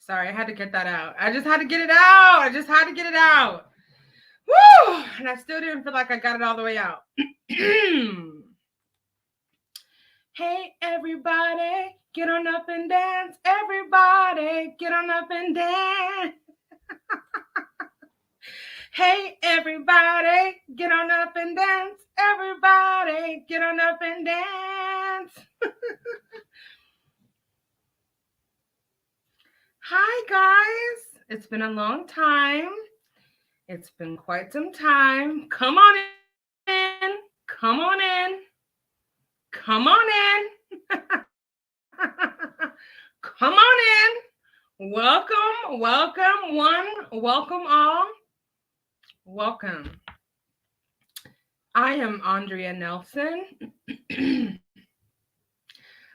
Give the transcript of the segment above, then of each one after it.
Sorry, I had to get that out. I just had to get it out. I just had to get it out. Woo! And I still didn't feel like I got it all the way out. Hey, everybody, get on up and dance. Everybody, get on up and dance. Hey, everybody, get on up and dance. Everybody, get on up and dance. Hi, guys. It's been a long time. It's been quite some time. Come on in. Come on in. Come on in. Come on in. Welcome, welcome, one, welcome all. Welcome. I am Andrea Nelson.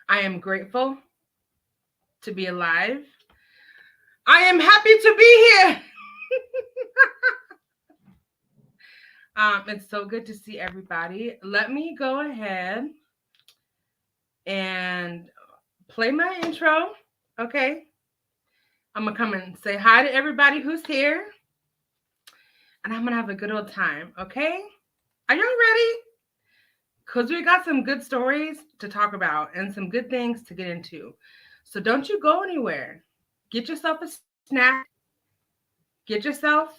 I am grateful to be alive. I am happy to be here. It's so good to see everybody. Let me go ahead and play my intro, okay? I'm going to come and say hi to everybody who's here. And I'm going to have a good old time, okay? Are y'all ready? Because we got some good stories to talk about and some good things to get into. So don't you go anywhere. Get yourself a snack. Get yourself,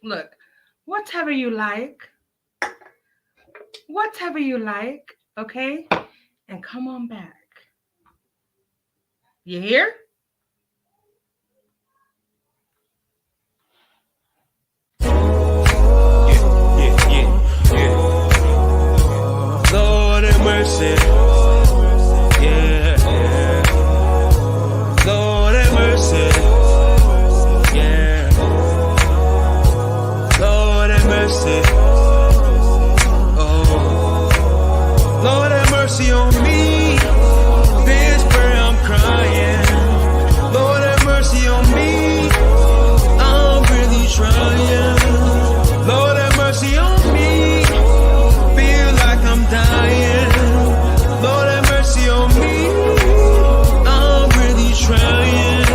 look, whatever you like. Whatever you like, okay? And come on back. You hear? Lord have mercy. Yeah. Lord have mercy. Yeah. Lord have mercy. Oh. Lord have mercy on me. This prayer I'm crying. Lord have mercy on me. I'm really trying. Lord have mercy on me. Feel like I'm dying. Lord have mercy on me. I'm really trying.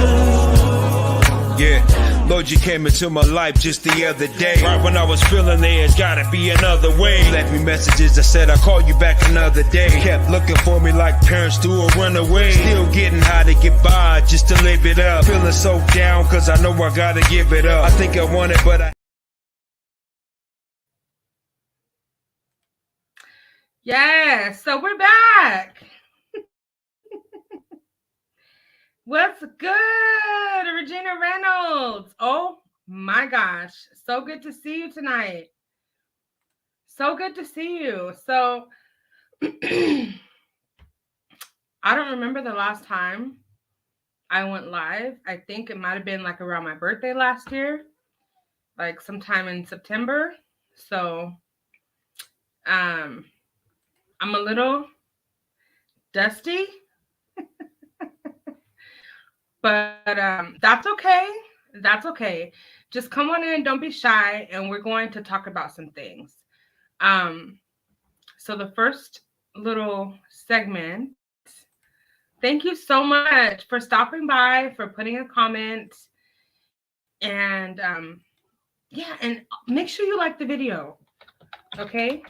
Yeah, Lord, you came into my life just the other day. Right when I was feeling there's gotta be another way. Left me messages that said I'll call you back another day. Kept looking for me like parents do or run away. Still getting high to get by just to live it up. Feeling so down cause I know I gotta give it up. I think I want it but I... Yes, so we're back. What's good, Regina Reynolds? Oh my gosh, so good to see you tonight. So good to see you. So I don't remember the last time I went live. I think it might have been like around my birthday last year, like sometime in September. So I'm a little dusty. But that's okay. That's okay. Just come on in. Don't be shy. And we're going to talk about some things. So the first little segment, thank you so much for stopping by, for putting a comment. And yeah, and make sure you like the video. Okay?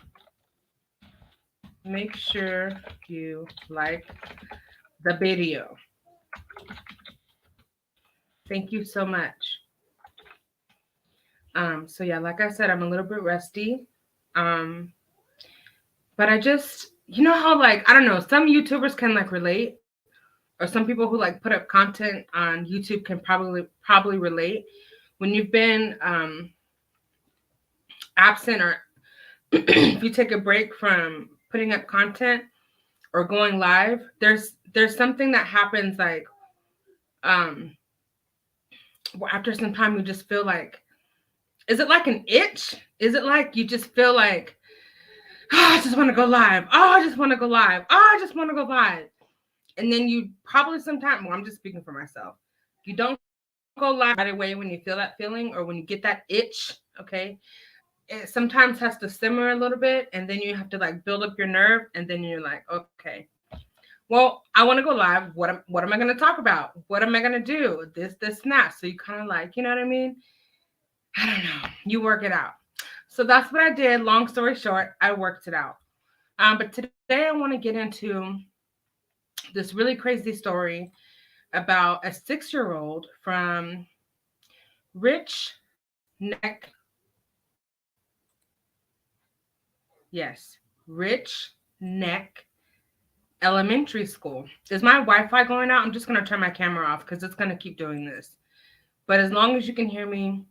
Make sure you like the video. Thank you so much. So yeah, like I said, I'm a little bit rusty. But I just, you know how like, I don't know, some YouTubers can like relate, or some people who like put up content on YouTube can probably relate. When you've been absent, or if you take a break from putting up content or going live, there's something that happens like after some time, you just feel like, is it like an itch? Is it like you just feel like, oh, I just want to go live. Oh, I just want to go live. Oh, I just want to go live. And then you probably sometimes, well, I'm just speaking for myself. You don't go live right away when you feel that feeling or when you get that itch, okay? It sometimes has to simmer a little bit, and then you have to like build up your nerve, and then you're like, okay. well, I want to go live. What am I going to talk about? What am I going to do? This, and that. So you kind of like, you know what I mean? I don't know. You work it out. So that's what I did. Long story short, I worked it out. But today I want to get into this really crazy story about a 6-year-old from Rich Neck. Yes, Rich Neck Elementary School. Is my Wi-Fi going out? I'm just going to turn my camera off because it's going to keep doing this. But as long as you can hear me,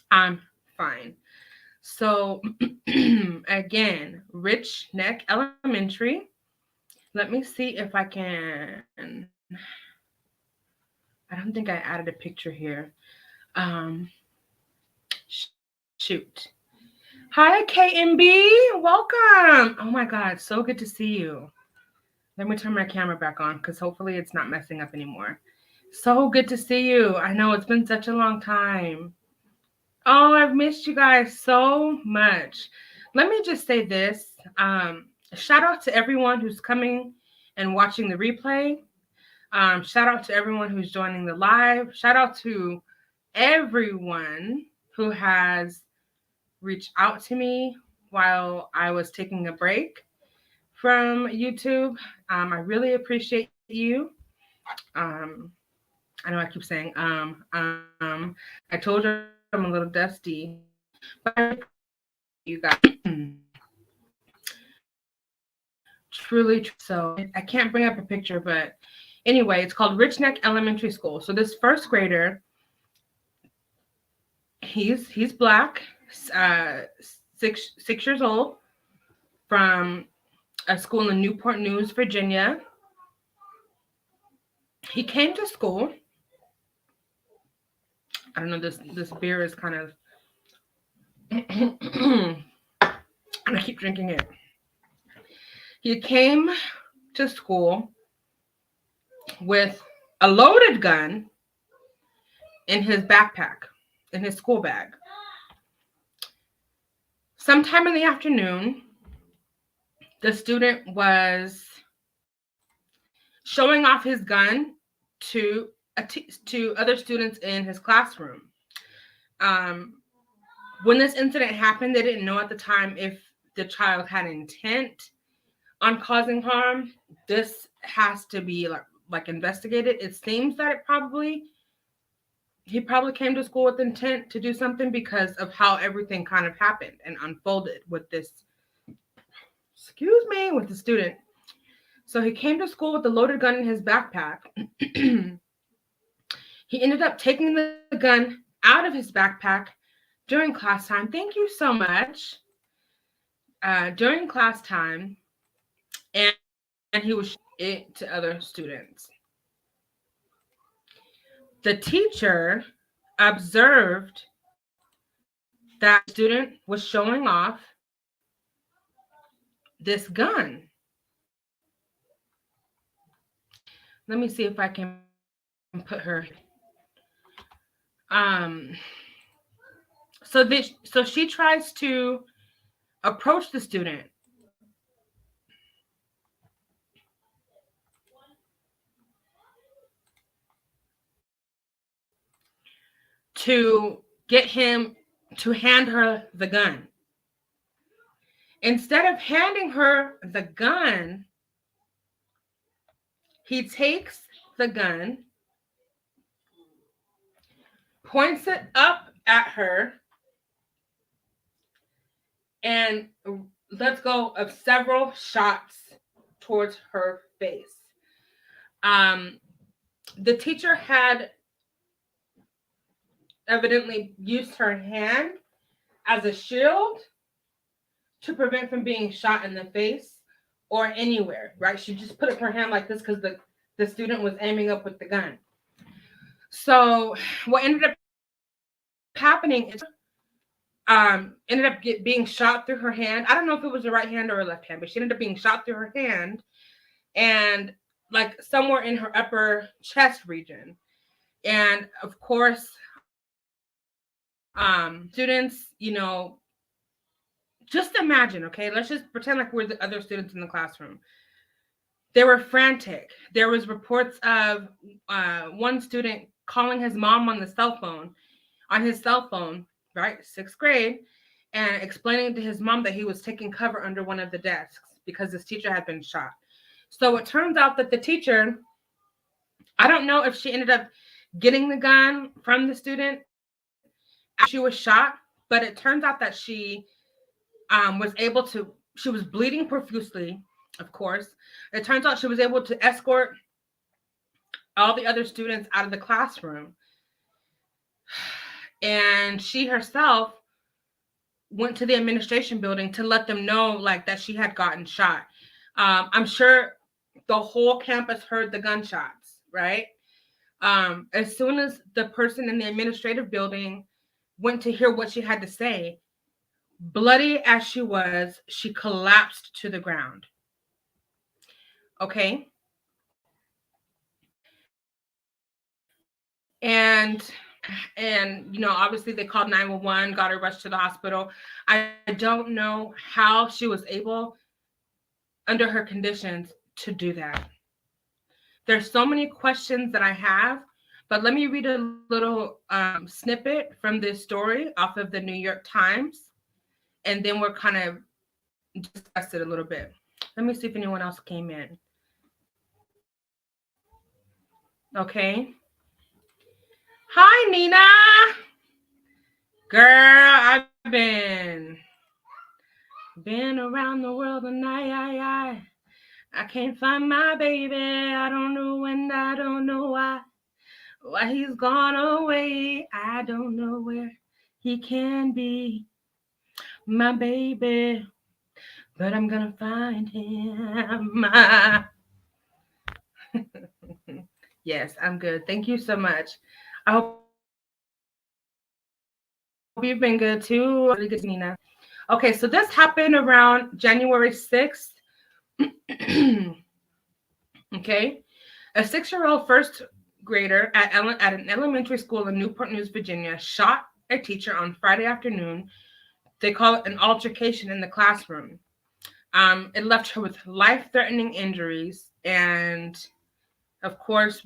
I'm fine. So again, Rich Neck Elementary. Let me see if I can. I don't think I added a picture here. Shoot. Hi, KMB. Welcome. Oh my God, so good to see you. Let me turn my camera back on because hopefully it's not messing up anymore. So good to see you. I know it's been such a long time. Oh, I've missed you guys so much. Let me just say this. Shout out to everyone who's coming and watching the replay. Shout out to everyone who's joining the live. Shout out to everyone who has reached out to me while I was taking a break from YouTube. I really appreciate you. I know I keep saying, I told you I'm a little dusty, but you guys, truly. So I can't bring up a picture, but anyway, it's called Rich Neck Elementary School. So this first grader, he's Black, 6 years old, from a school in Newport News, Virginia. He came to school. I don't know, this beer is kind of, and I keep drinking it. He came to school with a loaded gun in his backpack, in his school bag. Sometime in the afternoon, the student was showing off his gun to other students in his classroom. When this incident happened, they didn't know at the time if the child had intent on causing harm. This has to be like investigated. It seems that he probably came to school with intent to do something because of how everything kind of happened and unfolded with this, with the student. So he came to school with a loaded gun in his backpack. He ended up taking the gun out of his backpack during class time. Thank you so much. During class time, and he was showing it to other students. The teacher observed that the student was showing off this gun. Let me see if I can put her. So she tries to approach the student. To get him to hand her the gun. Instead of handing her the gun, he takes the gun, points it up at her, and lets go of several shots towards her face. The teacher had evidently used her hand as a shield to prevent from being shot in the face or anywhere, right? She just put up her hand like this because the student was aiming up with the gun. So what ended up happening is ended up being shot through her hand. I don't know if it was the right hand or her left hand, but she ended up being shot through her hand and like somewhere in her upper chest region. And of course, students, just imagine, okay? Let's just pretend like we're the other students in the classroom. They were frantic. There was reports of one student calling his mom on his cell phone, right, 6th grade, and explaining to his mom that he was taking cover under one of the desks because this teacher had been shot. So it turns out that the teacher, I don't know if she ended up getting the gun from the student after she was shot, but it turns out that she was able to, she was bleeding profusely, of course. It turns out she was able to escort all the other students out of the classroom. And she herself went to the administration building to let them know like that she had gotten shot. I'm sure the whole campus heard the gunshots, right? As soon as the person in the administrative building went to hear what she had to say, bloody as she was, she collapsed to the ground. Okay. And obviously they called 911, got her rushed to the hospital. I don't know how she was able, under her conditions, to do that. There's so many questions that I have, but let me read a little snippet from this story off of the New York Times, and then we're kind of discuss it a little bit. Let me see if anyone else came in. Okay. Hi, Nina. Girl, I've been around the world and I can't find my baby. I don't know when, I don't know why he's gone away. I don't know where he can be, my baby, but I'm gonna find him. Yes, I'm good. Thank you so much. I hope you've been good too. Really good to see you, Nina. Okay, so this happened around January 6th. Okay. A 6-year-old first grader at an elementary school in Newport News, Virginia, shot a teacher on Friday afternoon. They call it an altercation in the classroom. It left her with life-threatening injuries, and of course,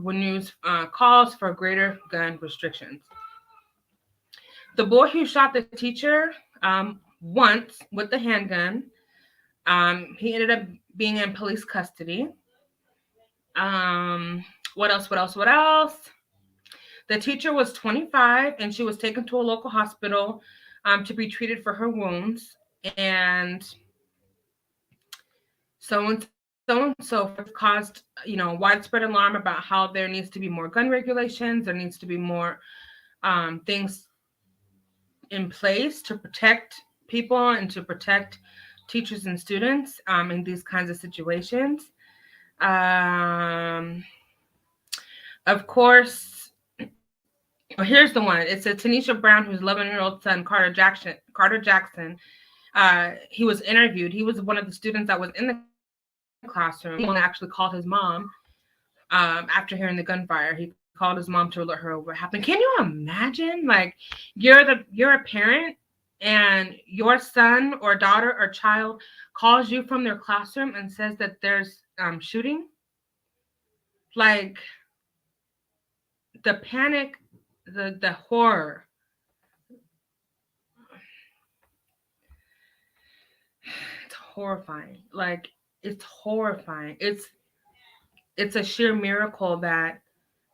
when news calls for greater gun restrictions. The boy who shot the teacher once with the handgun, he ended up being in police custody. What else? What else? What else? The teacher was 25 and she was taken to a local hospital to be treated for her wounds. And so on and so forth, caused widespread alarm about how there needs to be more gun regulations. There needs to be more things in place to protect people and to protect teachers and students in these kinds of situations. Of course, here's the one. It's a Tanisha Brown, whose 11-year-old son, Carter Jackson. He was interviewed. He was one of the students that was in the classroom. He actually called his mom after hearing the gunfire. He called his mom to alert her of what happened. Can you imagine? Like, you're a parent, and your son or daughter or child calls you from their classroom and says that there's shooting. Like, the panic, the horror. It's horrifying. Like, it's horrifying. It's a sheer miracle that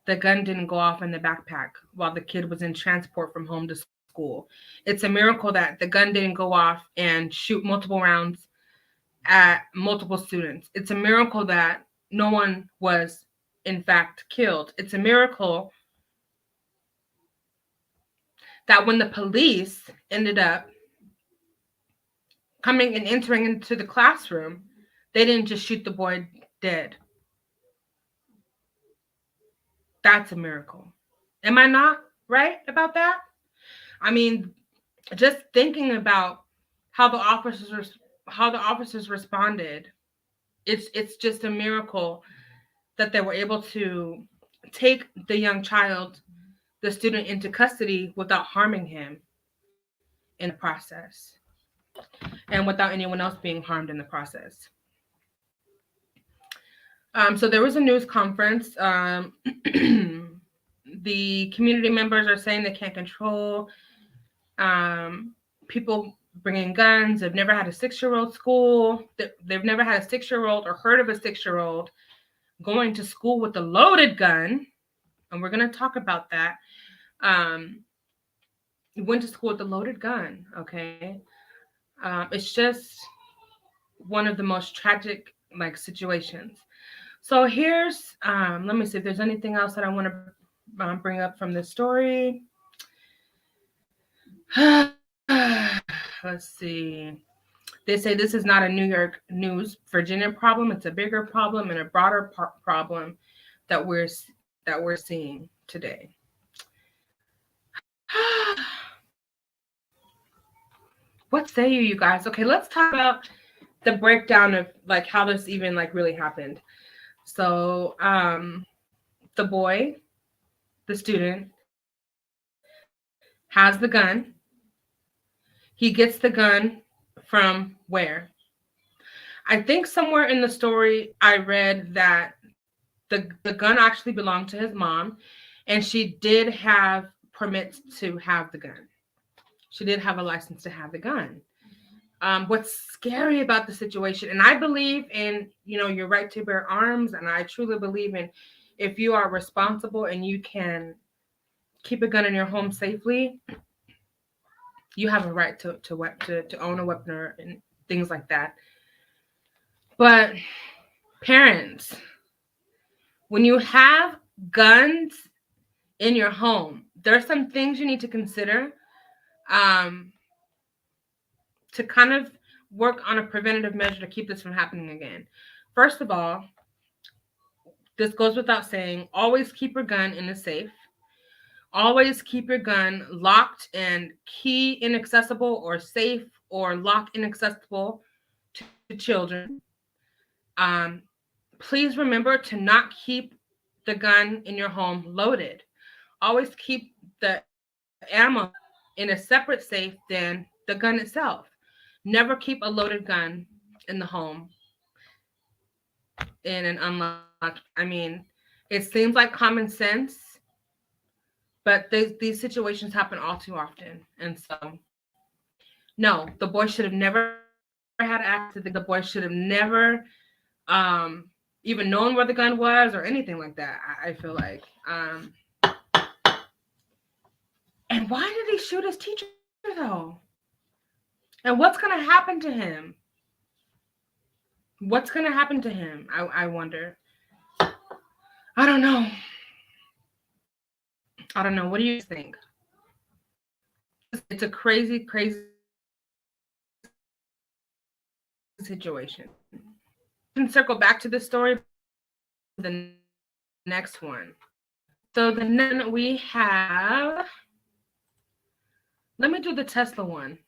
the gun didn't go off in the backpack while the kid was in transport from home to school. It's a miracle that the gun didn't go off and shoot multiple rounds at multiple students. It's a miracle that no one was, in fact, killed. It's a miracle that when the police ended up coming and entering into the classroom, they didn't just shoot the boy dead. That's a miracle. Am I not right about that? I mean, just thinking about how the officers responded, it's just a miracle that they were able to take the young child, the student, into custody without harming him in the process, and without anyone else being harmed in the process. So there was a news conference. The community members are saying they can't control people bringing guns. They've never had a 6-year-old school. They've never had a 6-year-old or heard of a 6-year-old going to school with a loaded gun. And we're going to talk about that. Went to school with a loaded gun. Okay. It's just one of the most tragic like situations. So here's, let me see if there's anything else that I want to bring up from this story. Let's see. They say this is not a New York News Virginia problem. It's a bigger problem and a broader problem that we're seeing today. What say you guys? Okay, let's talk about the breakdown of like how this even like really happened. So the boy, the student, has the gun. He gets the gun from where? I think somewhere in the story I read that the gun actually belonged to his mom, and she did have permits to have the gun. She did have a license to have the gun. What's scary about the situation, and I believe in, your right to bear arms, and I truly believe in if you are responsible and you can keep a gun in your home safely, you have a right to own a weapon and things like that. But parents, when you have guns in your home, there's some things you need to consider to kind of work on a preventative measure to keep this from happening again. First of all, this goes without saying, always keep your gun in a safe. Always keep your gun locked and key inaccessible or safe or lock inaccessible to children. Please remember to not keep the gun in your home loaded. Always keep the ammo in a separate safe than the gun itself. Never keep a loaded gun in the home in an unlocked. It seems like common sense, but these situations happen all too often. And so, no, the boy should have never had access to the gun. The boy should have never even known where the gun was or anything like that, I feel like. And why did he shoot his teacher, though? And what's going to happen to him? What's going to happen to him? I wonder. I don't know. What do you think? It's a crazy, crazy situation. And circle back to the story, the next one. So the next one we have, let me do the Tesla one.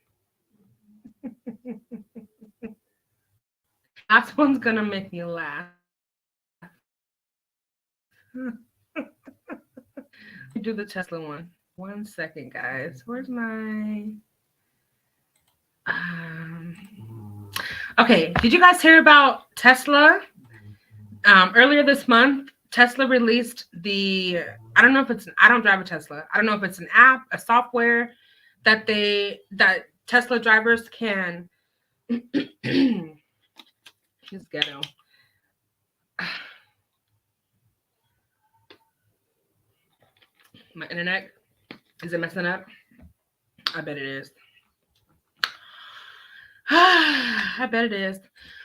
Last one's gonna make me laugh. Do the Tesla one. 1 second, guys. Where's my okay, did you guys hear about Tesla? Earlier this month, Tesla released the, I don't drive a Tesla. I don't know if it's an app, a software that Tesla drivers can she's ghetto. My internet, is it messing up? I bet it is. I bet it is.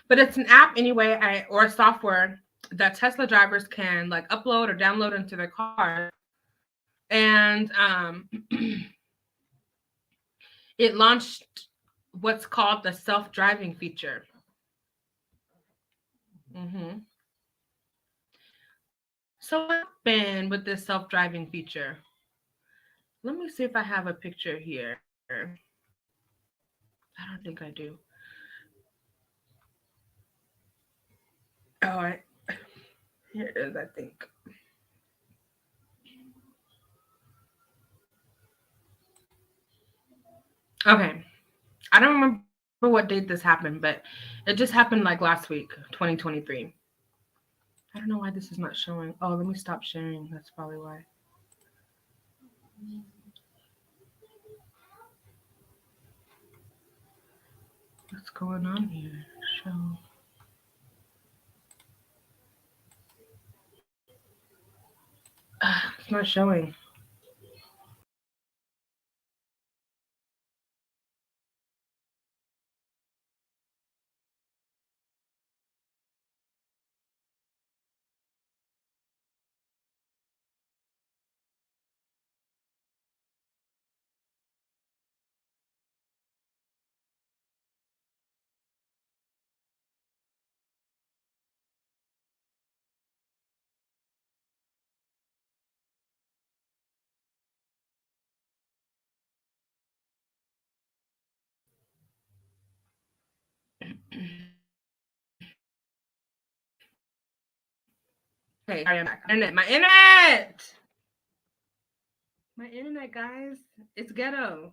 But it's an app anyway, or a software that Tesla drivers can like upload or download into their car. And it launched what's called the self-driving feature. So what happened with this self-driving feature? Let me see if I have a picture here. I don't think I do. Oh, here it is, I think. Okay. I don't remember what date this happened, but it just happened like last week, 2023. I don't know why this is not showing. Oh, let me stop sharing. That's probably why. What's going on here? Show. It's not showing. Okay, sorry, I'm back. My internet, guys. It's ghetto.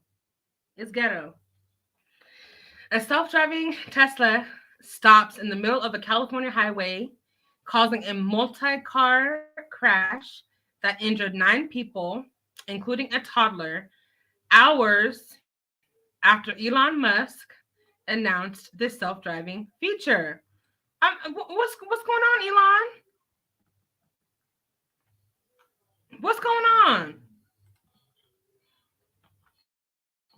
It's ghetto. A self-driving Tesla stops in the middle of a California highway, causing a multi-car crash that injured 9 people, including a toddler, hours after Elon Musk announced this self-driving feature. What's going on, Elon? What's going on?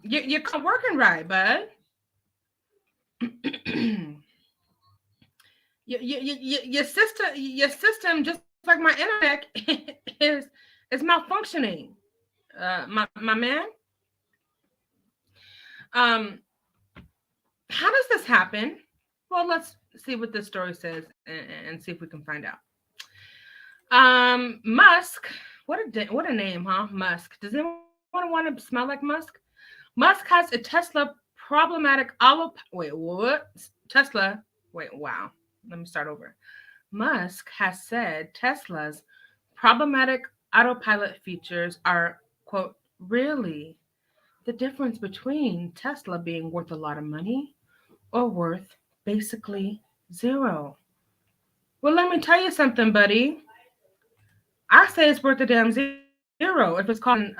You're working right, bud. Your system, just like my internet, is is malfunctioning. My man. Um, how does this happen? Well, let's see what this story says and see if we can find out. Musk. What a name, huh? Musk. Does anyone want to smell like Musk? Musk has a Tesla problematic auto. Wait, what? Tesla. Wait, wow. Let me start over. Musk has said Tesla's problematic autopilot features are, quote, really the difference between Tesla being worth a lot of money or worth basically zero. Well, let me tell you something, buddy. I say it's worth a damn zero if it's causing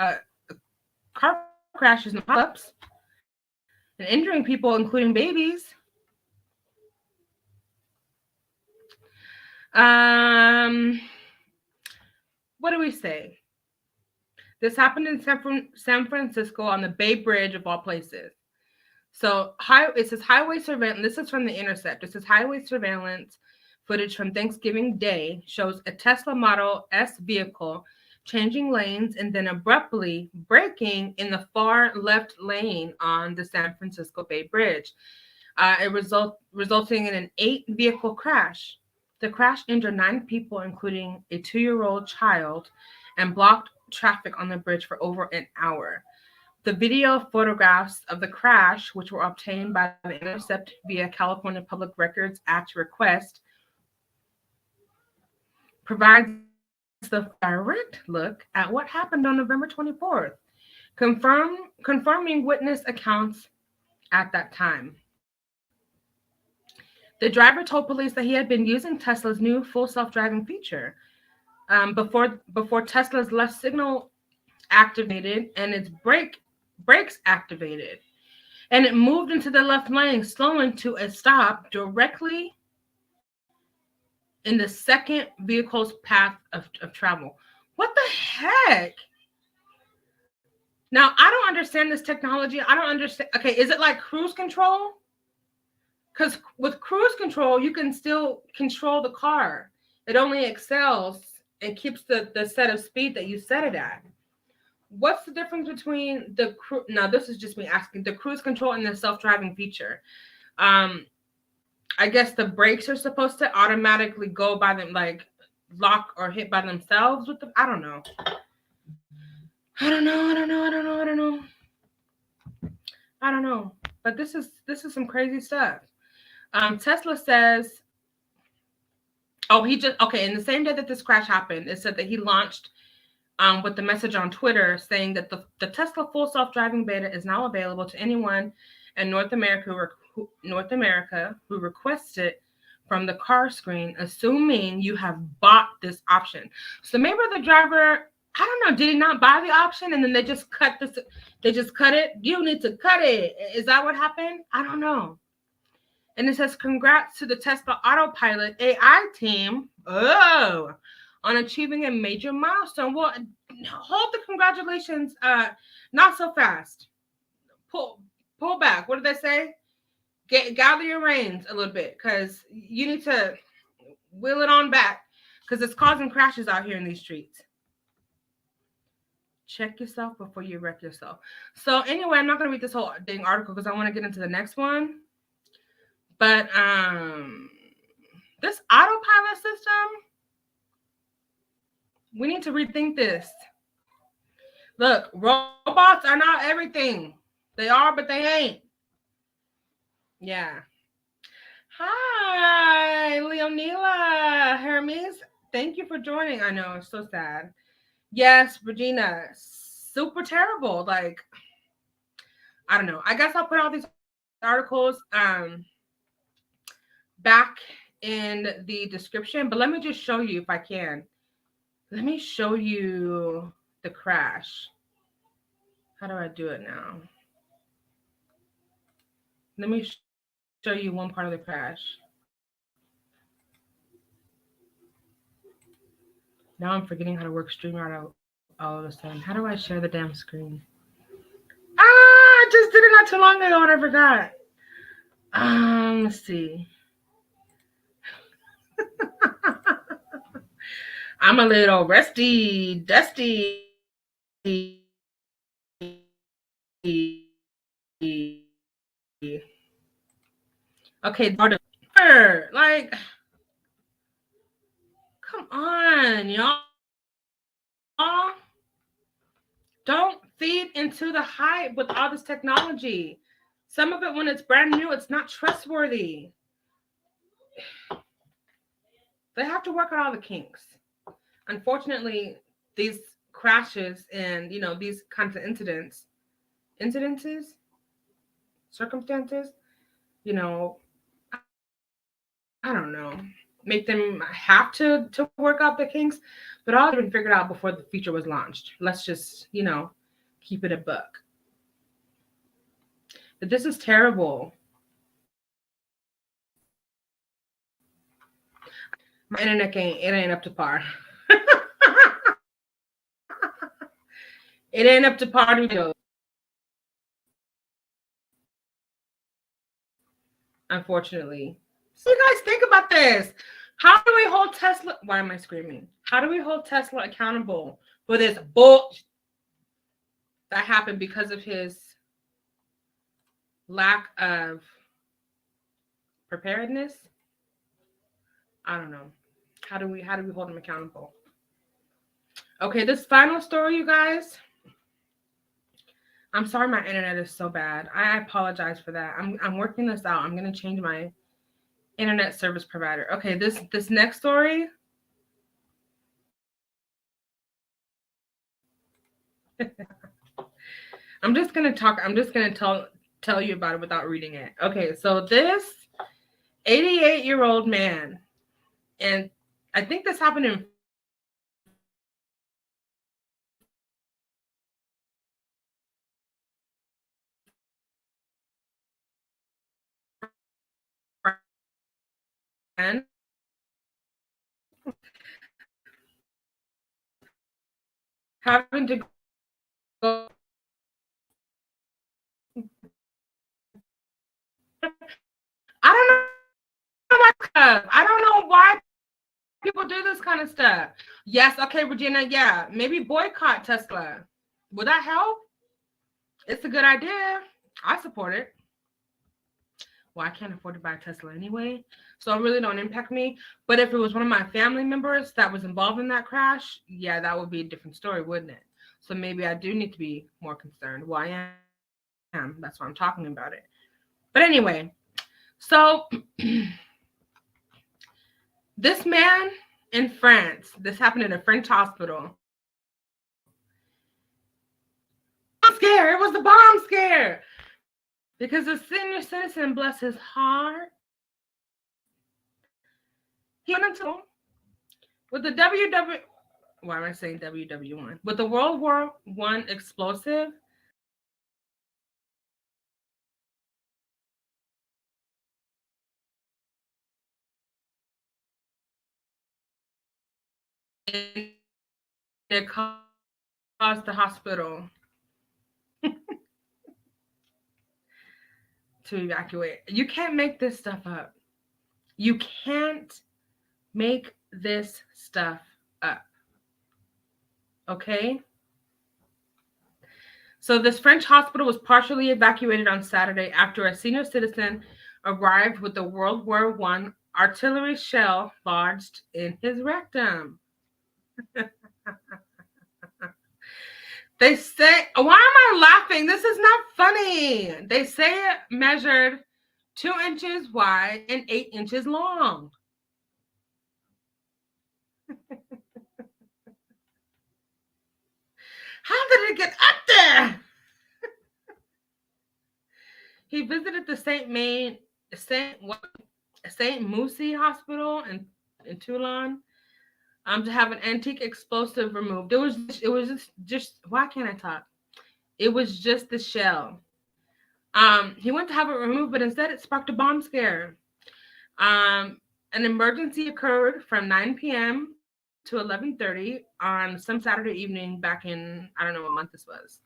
car crashes and pileups and injuring people, including babies. Um, what do we say? This happened in San Francisco on the Bay Bridge of all places. So it says highway surveillance. This is from the Intercept. It says highway surveillance footage from Thanksgiving Day shows a Tesla Model S vehicle changing lanes and then abruptly braking in the far left lane on the San Francisco Bay Bridge. Resulting in an 8-vehicle crash. The crash injured 9 people, including a 2-year-old child, and blocked traffic on the bridge for over an hour. The video photographs of the crash, which were obtained by the Intercept via California Public Records Act request, provides the direct look at what happened on November 24th, confirming witness accounts at that time. The driver told police that he had been using Tesla's new full self-driving feature before Tesla's left signal activated and its brakes activated, and it moved into the left lane, slowing to a stop directly in the second vehicle's path of travel. What the heck? Now, I don't understand this technology. I don't understand. Okay, is it like cruise control? Because with cruise control, you can still control the car. It only excels and keeps the set of speed that you set it at. What's the difference between now this is just me asking, the cruise control and the self-driving feature? I guess the brakes are supposed to automatically go by them, like lock or hit by themselves with the, I don't know. But this is some crazy stuff. Tesla says, in the same day that this crash happened, it said that he launched with the message on Twitter saying that the Tesla full self-driving beta is now available to anyone in North America who requests it from the car screen, assuming you have bought this option. So maybe the driver, I don't know, did he not buy the option and then they just cut this? They just cut it. You need to cut it. Is that what happened? I don't know. And it says, congrats to the Tesla Autopilot AI team. Oh, on achieving a major milestone. Well, hold the congratulations. Not so fast. Pull back. What did they say? Gather your reins a little bit, because you need to wheel it on back, because it's causing crashes out here in these streets. Check yourself before you wreck yourself. So anyway, I'm not going to read this whole dang article because I want to get into the next one. But this autopilot system, we need to rethink this. Look, robots are not everything. They are, but they ain't. Yeah. Hi, Leonila Hermes. Thank you for joining. I know, it's so sad. Yes, Regina, super terrible. Like, I don't know. I guess I'll put all these articles back in the description, but let me just show you if I can. Let me show you the crash. How do I do it now? Let me show you one part of the crash. Now I'm forgetting how to work StreamYard all of a sudden. How do I share the damn screen? I just did it not too long ago and I forgot. Let's see. I'm a little rusty, dusty. Okay, like, come on, y'all. Don't feed into the hype with all this technology. Some of it, when it's brand new, it's not trustworthy. They have to work out all the kinks. Unfortunately, these crashes and, these kinds of circumstances, I don't know, make them have to work out the kinks, but all had been figured out before the feature was launched. Let's just, keep it a buck. But this is terrible. My internet ain't up to par. It ain't up to par to videos. Unfortunately. So you guys think about this. How do we hold Tesla? Why am I screaming? How do we hold Tesla accountable for this bullshit that happened because of his lack of preparedness? I don't know. How do we hold him accountable? Okay, this final story, you guys. I'm sorry my internet is so bad. I apologize for that. I'm working this out. I'm going to change my internet service provider. Okay, this next story. I'm just going to tell you about it without reading it. Okay, so this 88-year-old man, and I think this happened in France. Having to go. I don't know why people do this kind of stuff. Yes, okay, Regina, yeah, maybe boycott Tesla. Would that help? It's a good idea. I support it. Well, I can't afford to buy a Tesla anyway, so it really don't impact me. But if it was one of my family members that was involved in that crash, yeah, that would be a different story, wouldn't it? So maybe I do need to be more concerned. Well, I am. That's why I'm talking about it. But anyway, so this man in France, this happened in a French hospital. Scare. It was the bomb scare. Because a senior citizen, bless his heart, He went into with the WW. Why am I saying WW1? With the World War One explosive. It caused the hospital to evacuate. You can't make this stuff up. You can't make this stuff up. Okay? So this French hospital was partially evacuated on Saturday after a senior citizen arrived with a World War I artillery shell lodged in his rectum. They say, why am I laughing? This is not funny. They say it measured 2 inches wide and 8 inches long. How did it get up there? He visited the Saint MUSK hospital in Toulon to have an antique explosive removed. It was just why can't I talk? It was just the shell. He went to have it removed, but instead it sparked a bomb scare. An emergency occurred from 9 p.m. to 11:30 on some Saturday evening back in, I don't know what month this was.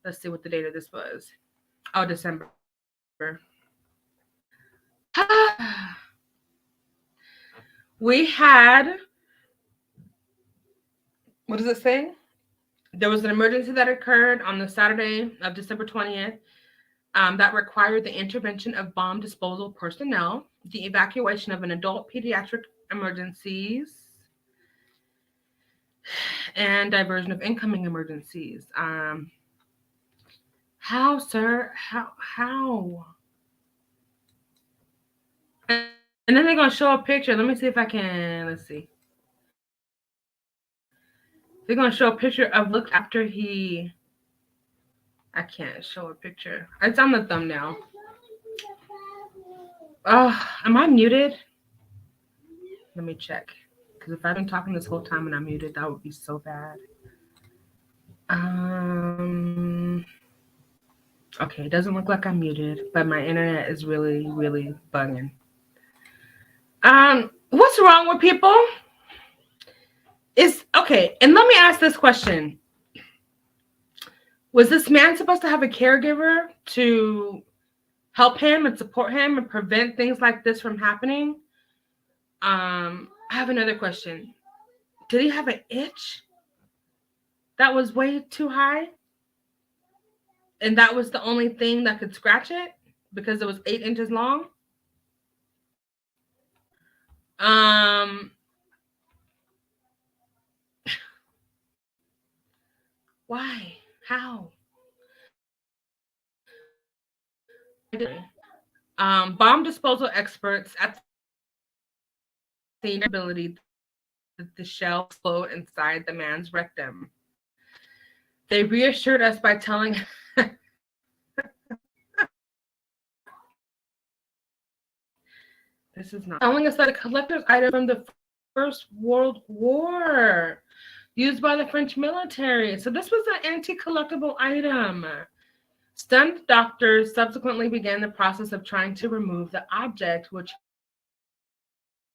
Let's see what the date of this was. Oh, December. We had, what does it say? There was an emergency that occurred on the Saturday of December 20th that required the intervention of bomb disposal personnel, the evacuation of an adult pediatric emergencies, and diversion of incoming emergencies. How, sir? How? And then they're going to show a picture. Let me see if I can. Let's see. They're going to show a picture of look after he. I can't show a picture. It's on the thumbnail. Oh, am I muted? Let me check. Because if I've been talking this whole time and I'm muted, that would be so bad. Okay, it doesn't look like I'm muted, but my internet is really, really bugging. What's wrong with people? Okay, and let me ask this question. Was this man supposed to have a caregiver to help him and support him and prevent things like this from happening? I have another question. Did he have an itch that was way too high? And that was the only thing that could scratch it because it was 8 inches long? Why? How? Bomb disposal experts at the ability that the shell explode inside the man's rectum. They reassured us by telling this is not telling us that a collector's item from the First World War used by the French military. So this was an anti-collectible item. Stunned doctors subsequently began the process of trying to remove the object, which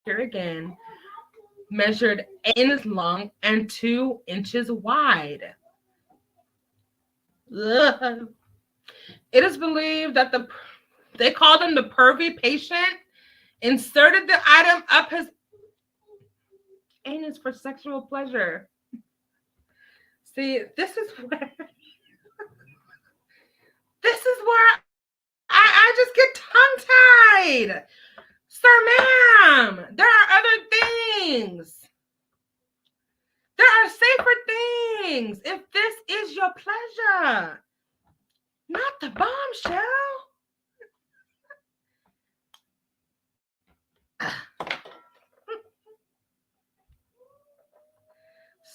here again measured 8 inches long and 2 inches wide. Ugh. It is believed that they called him the pervy patient, inserted the item up his anus for sexual pleasure. See, this is where I just get tongue-tied. Sir, ma'am, there are other things. There are safer things if this is your pleasure. Not the bombshell.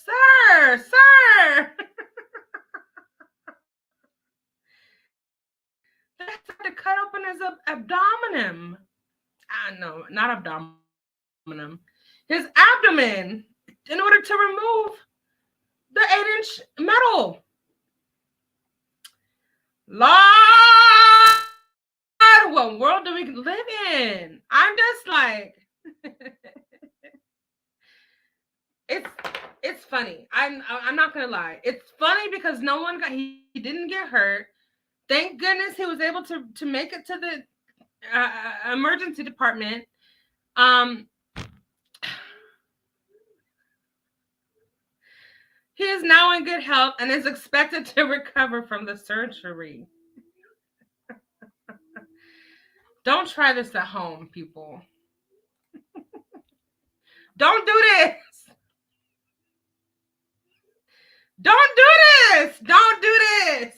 Sir. They had to cut open his abdomen. No, not abdomen. his abdomen in order to remove the 8-inch metal. Lord, what world do we live in? I'm just like, it's funny. I'm not gonna lie. It's funny because he didn't get hurt. Thank goodness he was able to make it to the emergency department. He is now in good health and is expected to recover from the surgery. Don't try this at home, people. Don't do this. Don't do this. Don't do this.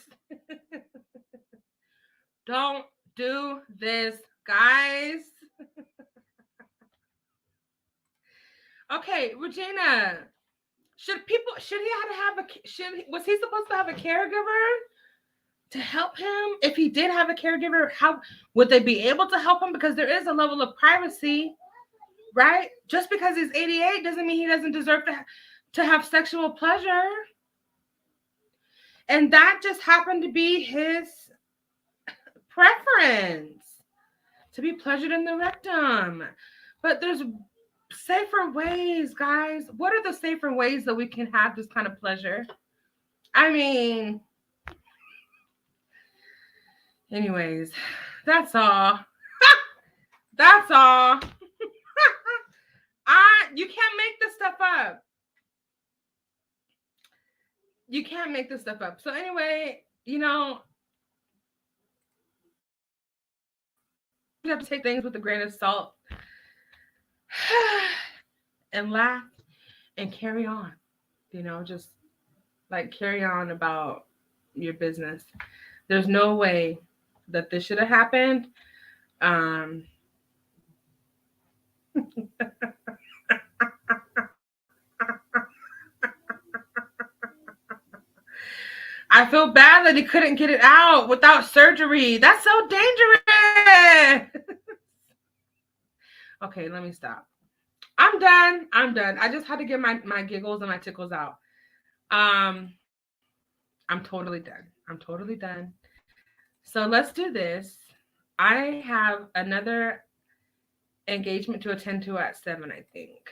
Don't do this, guys. Okay, Regina. Was he supposed to have a caregiver to help him? If he did have a caregiver, how would they be able to help him? Because there is a level of privacy, right? Just because he's 88 doesn't mean he doesn't deserve to have sexual pleasure. And that just happened to be his preference, to be pleasured in the rectum. But there's safer ways, guys. What are the safer ways that we can have this kind of pleasure? I mean, anyways, that's all. That's all. You can't make this stuff up. You can't make this stuff up. So anyway, you have to take things with a grain of salt and laugh and carry on. Just like carry on about your business. There's no way that this should have happened. I feel bad that he couldn't get it out without surgery. That's so dangerous. Okay, let me stop. I'm done. I just had to get my giggles and my tickles out. I'm totally done. So let's do this. I have another engagement to attend to at 7, I think.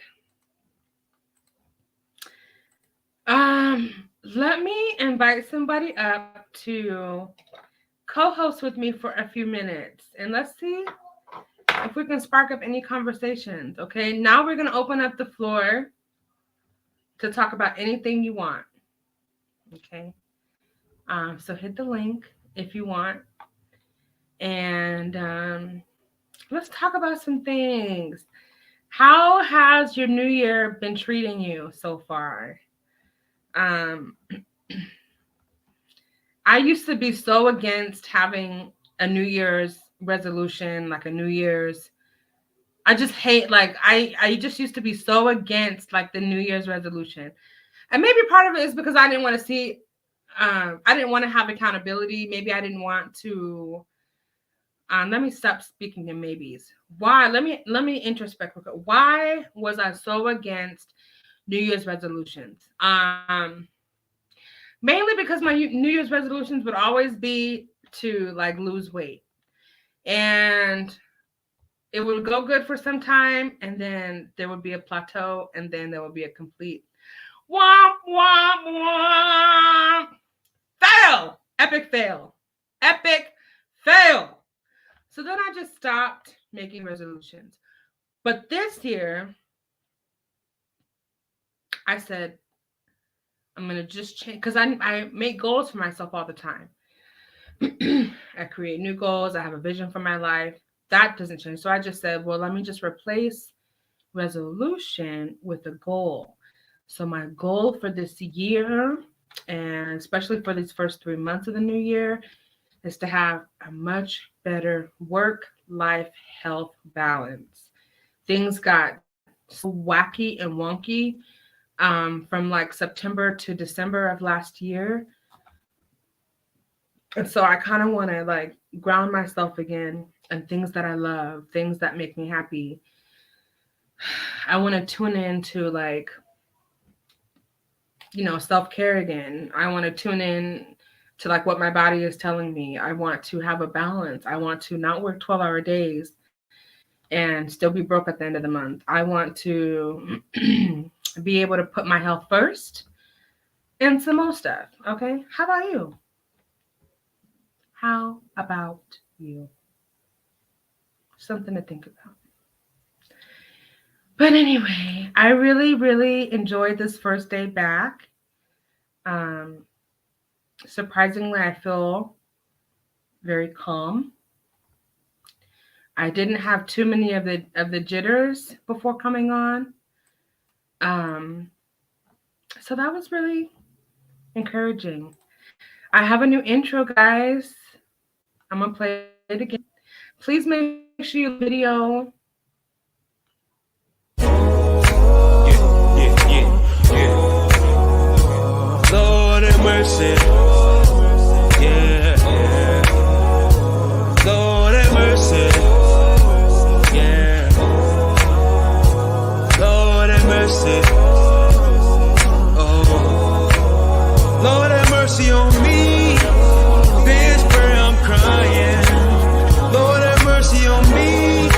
Let me invite somebody up to co-host with me for a few minutes, and let's see if we can spark up any conversations. Okay, now we're going to open up the floor to talk about anything you want. Okay, so hit the link if you want, and let's talk about some things. How has your new year been treating you so far? I used to be so against having a New Year's resolution, like a New Year's. I just hate, like, I just used to be so against, like, the New Year's resolution. And maybe part of it is because I didn't want to see, I didn't want to have accountability. Maybe I didn't want to, let me stop speaking in maybes. Why? Let me introspect. Why was I so against New Year's resolutions? Mainly because my New Year's resolutions would always be to, like, lose weight. And it would go good for some time, and then there would be a plateau, and then there would be a complete womp, womp, womp. Fail! Epic fail. Epic fail. So then I just stopped making resolutions. But this year, I said, I'm going to just change, because I make goals for myself all the time. I create new goals. I have a vision for my life. That doesn't change. So I just said, well, let me just replace resolution with a goal. So my goal for this year, and especially for these first 3 months of the new year, is to have a much better work-life health balance. Things got so wacky and wonky from like September to December of last year. And so I kind of want to, like, ground myself again and things that I love, things that make me happy. I want to tune into like, self-care again. I want to tune in to like what my body is telling me. I want to have a balance. I want to not work 12-hour days and still be broke at the end of the month. I want to be able to put my health first and some more stuff. Okay. How about you? How about you? Something to think about. But anyway, I really, really enjoyed this first day back. Um, Surprisingly, I feel very calm. I didn't have too many of the jitters before coming on. Um, so that was really encouraging. I have a new intro, guys. I'm gonna play it again. Please make sure you like the video. Lord have mercy. Yeah, yeah. Lord have mercy. Yeah. Lord have mercy. Oh. Lord have mercy on me. This prayer I'm crying. Lord have mercy on me.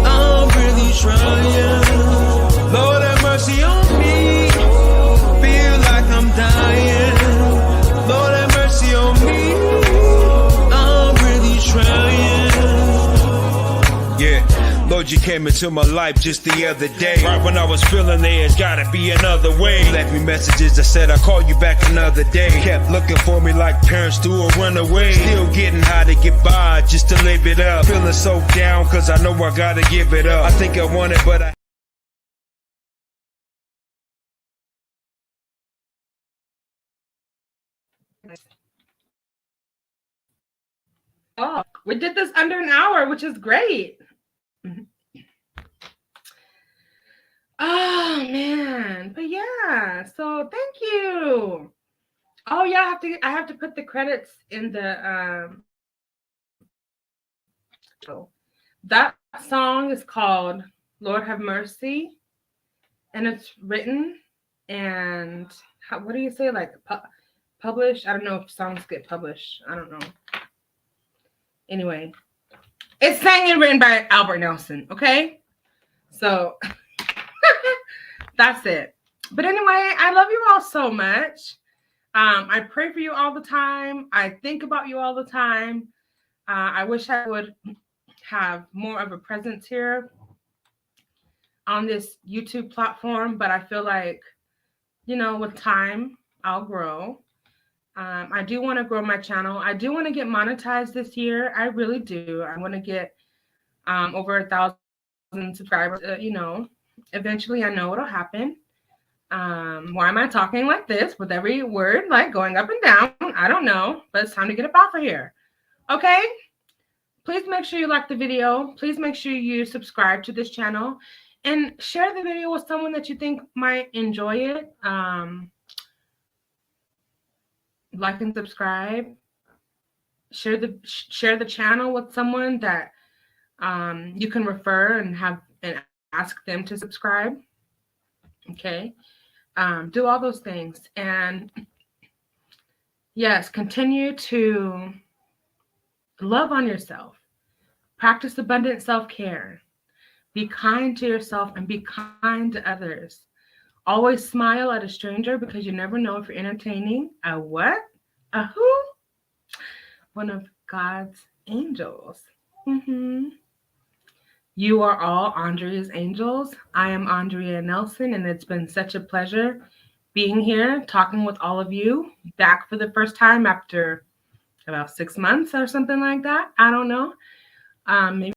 I'm really trying. Lord have mercy on me. Feel like I'm dying. Lord have mercy on me. I'm really trying. Yeah, Lord, you came into my life just the other day. Right when I was feeling there's gotta be another way. Left me messages that said I'll call you back another day. Kept looking for me like parents do or run away. Still getting high to get by just to live it up. Feeling so down cause I know I gotta give it up. I think I want it but I Oh, we did this under an hour, which is great. Oh man, but yeah. So thank you. Oh yeah, I have to put the credits in the. That song is called "Lord Have Mercy," and it's written and what do you say, like published? I don't know if songs get published. I don't know. Anyway, it's sang and written by Albert Nelson. Okay, so that's it. But anyway, I love you all so much. I pray for you all the time. I think about you all the time. I wish I would have more of a presence here on this YouTube platform, but I feel like, with time, I'll grow. I do want to grow my channel. I do want to get monetized this year. I really do. I want to get over 1,000 subscribers. Eventually, I know it'll happen. Why am I talking like this with every word like going up and down? I don't know, but it's time to get up off of here. Okay? Please make sure you like the video. Please make sure you subscribe to this channel and share the video with someone that you think might enjoy it. Like and subscribe. Share the channel with someone that you can refer and ask them to subscribe. Okay. Do all those things. And yes, continue to love on yourself. Practice abundant self-care. Be kind to yourself and be kind to others. Always smile at a stranger because you never know if you're entertaining a what? A who? One of God's angels. You are all Andrea's angels. I am Andrea Nelson, and it's been such a pleasure being here, talking with all of you, back for the first time after about 6 months or something like that. I don't know. Maybe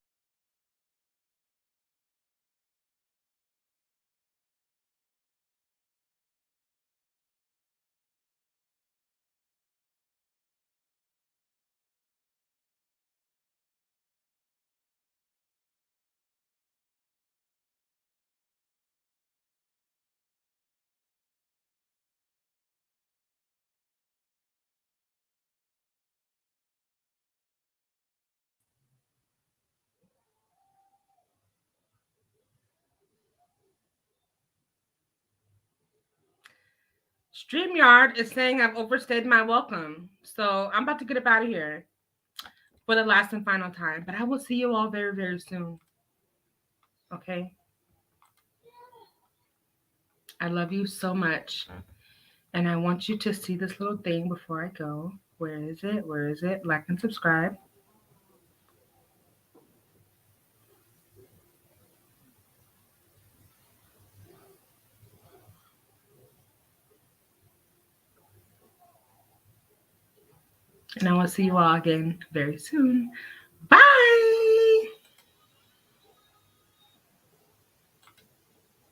StreamYard is saying I've overstayed my welcome. So I'm about to get up out of here for the last and final time. But I will see you all very, very soon. Okay? I love you so much. And I want you to see this little thing before I go. Where is it? Where is it? Like and subscribe. And I will see you all again very soon.